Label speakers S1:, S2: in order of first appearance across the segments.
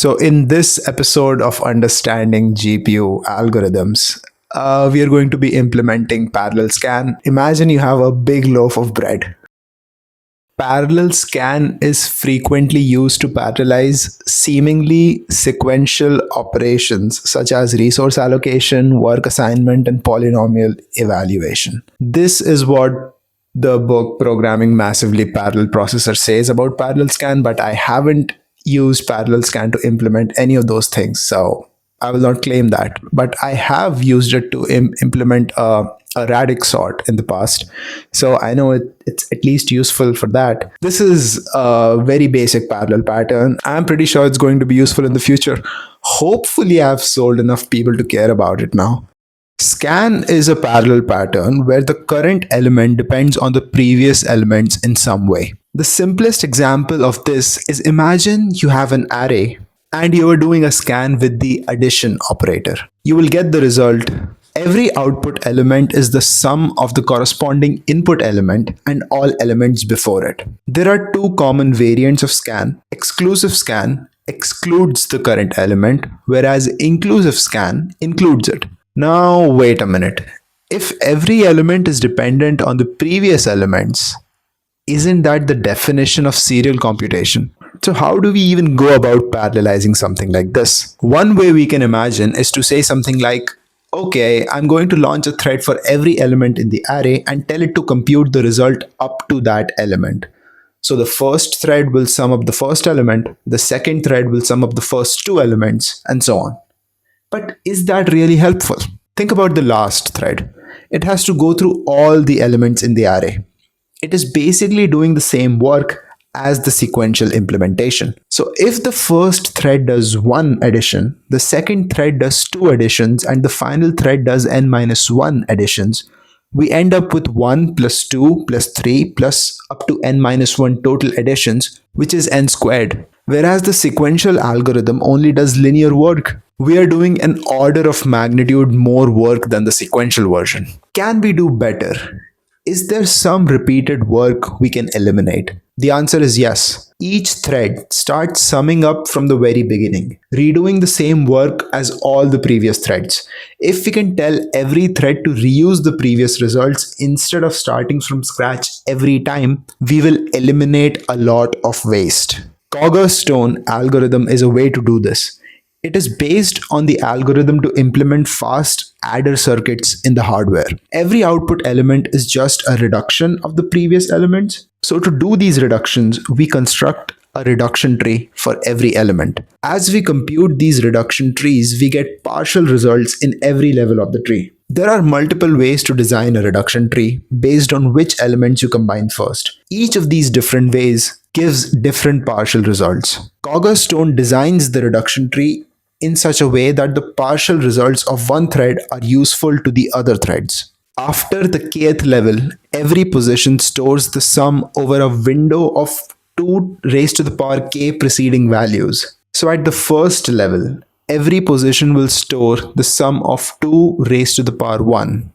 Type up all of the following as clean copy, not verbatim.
S1: So in this episode of Understanding GPU Algorithms, we are going to be implementing parallel scan. Imagine you have a big loaf of bread. Parallel scan is frequently used to parallelize seemingly sequential operations such as resource allocation, work assignment, and polynomial evaluation. This is what the book Programming Massively Parallel Processor says about parallel scan, but I haven't used parallel scan to implement any of those things. So I will not claim that, but I have used it to implement a radix sort in the past. So I know it's at least useful for that. This is a very basic parallel pattern. I'm pretty sure it's going to be useful in the future. Hopefully I've sold enough people to care about it now. Scan is a parallel pattern where the current element depends on the previous elements in some way. The simplest example of this is, imagine you have an array and you are doing a scan with the addition operator. You will get the result. Every output element is the sum of the corresponding input element and all elements before it. There are two common variants of scan. Exclusive scan excludes the current element, whereas inclusive scan includes it. Now, wait a minute. If every element is dependent on the previous elements, isn't that the definition of serial computation? So how do we even go about parallelizing something like this? One way we can imagine is to say something like, okay, I'm going to launch a thread for every element in the array and tell it to compute the result up to that element. So the first thread will sum up the first element, the second thread will sum up the first two elements, and so on. But is that really helpful? Think about the last thread. It has to go through all the elements in the array. It is basically doing the same work as the sequential implementation. So if the first thread does one addition, the second thread does two additions, and the final thread does n-1 additions, we end up with 1 plus 2 plus 3 plus up to n-1 total additions, which is n squared. Whereas the sequential algorithm only does linear work. We are doing an order of magnitude more work than the sequential version. Can we do better? Is there some repeated work we can eliminate? The answer is yes. Each thread starts summing up from the very beginning, redoing the same work as all the previous threads. If we can tell every thread to reuse the previous results instead of starting from scratch every time, we will eliminate a lot of waste. Kogge-Stone algorithm is a way to do this. It is based on the algorithm to implement fast adder circuits in the hardware. Every output element is just a reduction of the previous elements. So to do these reductions, we construct a reduction tree for every element. As we compute these reduction trees, we get partial results in every level of the tree. There are multiple ways to design a reduction tree based on which elements you combine first. Each of these different ways gives different partial results. Kogge-Stone designs the reduction tree in such a way that the partial results of one thread are useful to the other threads. After the kth level, every position stores the sum over a window of 2 raised to the power k preceding values. So at the first level, every position will store the sum of 2 raised to the power 1,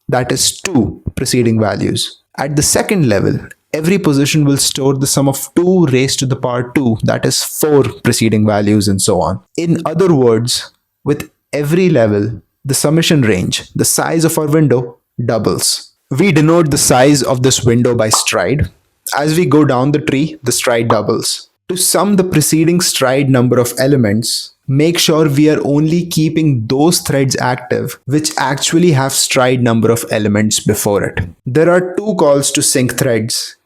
S1: that is 2 preceding values. At the second level, every position will store the sum of 2 raised to the power 2, that is 4 preceding values, and so on. In other words, with every level, the summation range, the size of our window, doubles. We denote the size of this window by stride. As we go down the tree, the stride doubles. To sum the preceding stride number of elements, make sure we are only keeping those threads active which actually have stride number of elements before it. There are 2 calls to sync threads,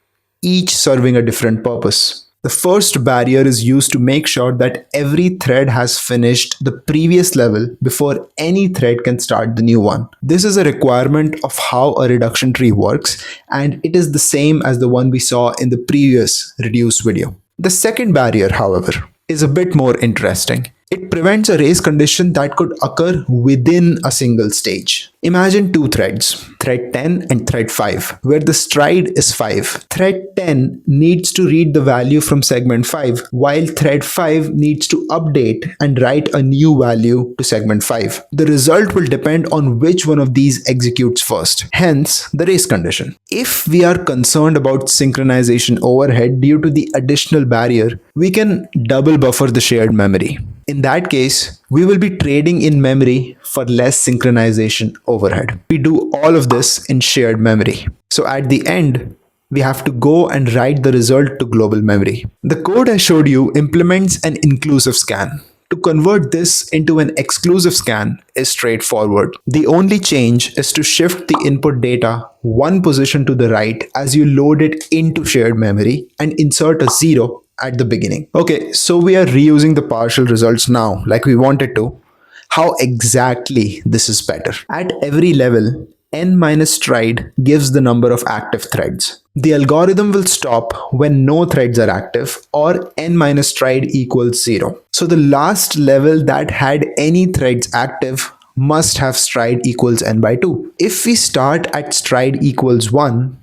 S1: each serving a different purpose. The first barrier is used to make sure that every thread has finished the previous level before any thread can start the new one. This is a requirement of how a reduction tree works, and it is the same as the one we saw in the previous reduce video. The second barrier, however, is a bit more interesting. It prevents a race condition that could occur within a single stage. Imagine two threads, thread 10 and thread 5, where the stride is 5. Thread 10 needs to read the value from segment 5, while thread 5 needs to update and write a new value to segment 5. The result will depend on which one of these executes first, hence the race condition. If we are concerned about synchronization overhead due to the additional barrier, we can double buffer the shared memory. In that case, we will be trading in memory for less synchronization overhead. We do all of this in shared memory. So at the end, we have to go and write the result to global memory. The code I showed you implements an inclusive scan. To convert this into an exclusive scan is straightforward. The only change is to shift the input data one position to the right as you load it into shared memory and insert a 0 at the beginning. Okay, so we are reusing the partial results now like we wanted to. How exactly this is better? At every level, n minus stride gives the number of active threads. The algorithm will stop when no threads are active or n minus stride equals 0. So the last level that had any threads active must have stride equals n by 2. If we start at stride equals 1,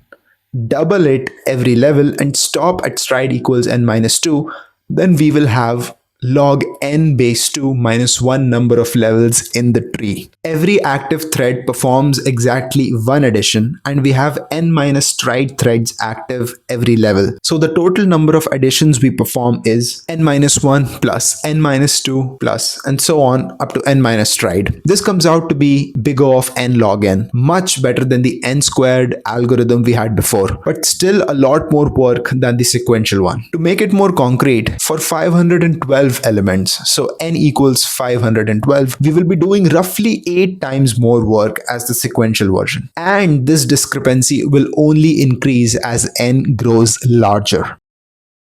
S1: double it every level and stop at stride equals n minus 2, then we will have log n base 2 minus 1 number of levels in the tree. Every active thread performs exactly one addition and we have n minus stride threads active every level. So the total number of additions we perform is n minus 1 plus n minus 2 plus and so on up to n minus stride. This comes out to be big O of n log n, much better than the n squared algorithm we had before, but still a lot more work than the sequential one. To make it more concrete, for 512 elements, so n equals 512, we will be doing roughly 8 times more work as the sequential version. And this discrepancy will only increase as n grows larger.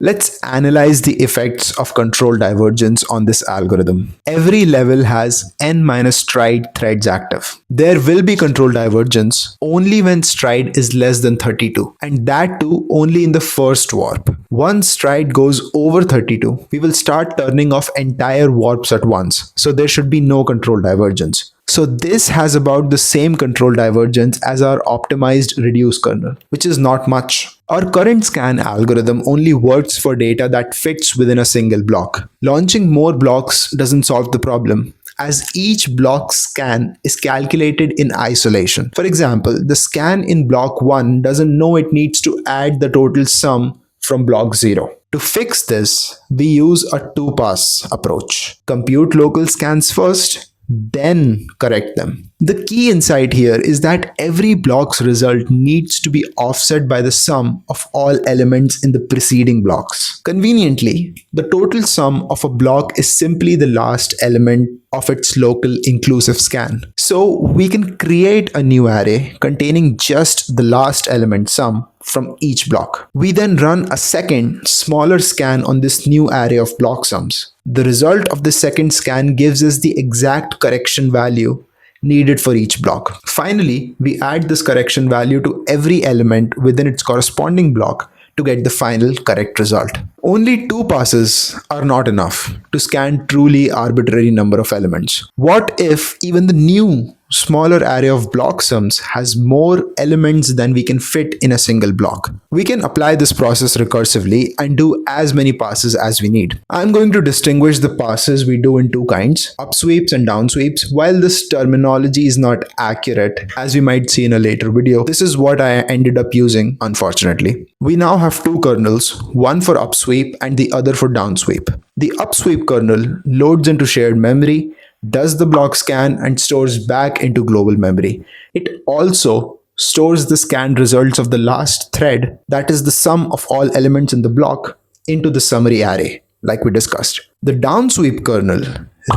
S1: Let's analyze the effects of control divergence on this algorithm. Every level has n minus stride threads active. There will be control divergence only when stride is less than 32, and that too only in the first warp. Once stride goes over 32, we will start turning off entire warps at once, so there should be no control divergence. So this has about the same control divergence as our optimized reduce kernel, which is not much. Our current scan algorithm only works for data that fits within a single block. Launching more blocks doesn't solve the problem, as each block scan is calculated in isolation. For example, the scan in block 1 doesn't know it needs to add the total sum from block 0. To fix this, we use a two-pass approach. Compute local scans first, then correct them. The key insight here is that every block's result needs to be offset by the sum of all elements in the preceding blocks. Conveniently, the total sum of a block is simply the last element of its local inclusive scan. So we can create a new array containing just the last element sum from each block. We then run a second, smaller scan on this new array of block sums. The result of the second scan gives us the exact correction value needed for each block. Finally, we add this correction value to every element within its corresponding block to get the final correct result. Only two passes are not enough to scan truly arbitrary number of elements. What if even the new smaller array of block sums has more elements than we can fit in a single block? We can apply this process recursively and do as many passes as we need. I'm going to distinguish the passes we do in two kinds, upsweeps and downsweeps. While this terminology is not accurate, as we might see in a later video, this is what I ended up using, unfortunately. We now have two kernels, one for upsweep and the other for downsweep. The upsweep kernel loads into shared memory, does the block scan and stores back into global memory. It also stores the scanned results of the last thread, that is the sum of all elements in the block, into the summary array, like we discussed. The downsweep kernel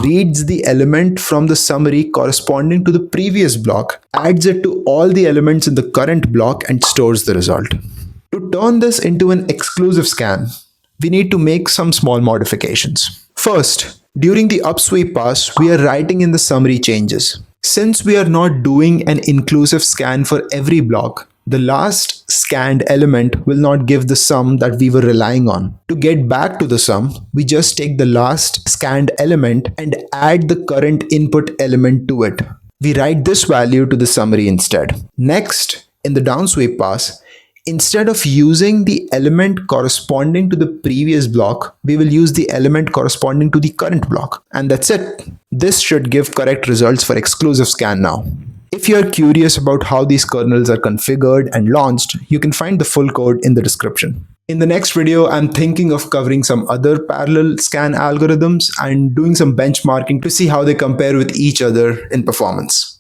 S1: reads the element from the summary corresponding to the previous block, adds it to all the elements in the current block and stores the result. To turn this into an exclusive scan, we need to make some small modifications. First, during the upsweep pass, we are writing in the summary changes. Since we are not doing an inclusive scan for every block, the last scanned element will not give the sum that we were relying on. To get back to the sum, we just take the last scanned element and add the current input element to it. We write this value to the summary instead. Next, in the downsweep pass, instead of using the element corresponding to the previous block, we will use the element corresponding to the current block. And that's it. This should give correct results for exclusive scan now. If you're curious about how these kernels are configured and launched, you can find the full code in the description. In the next video, I'm thinking of covering some other parallel scan algorithms and doing some benchmarking to see how they compare with each other in performance.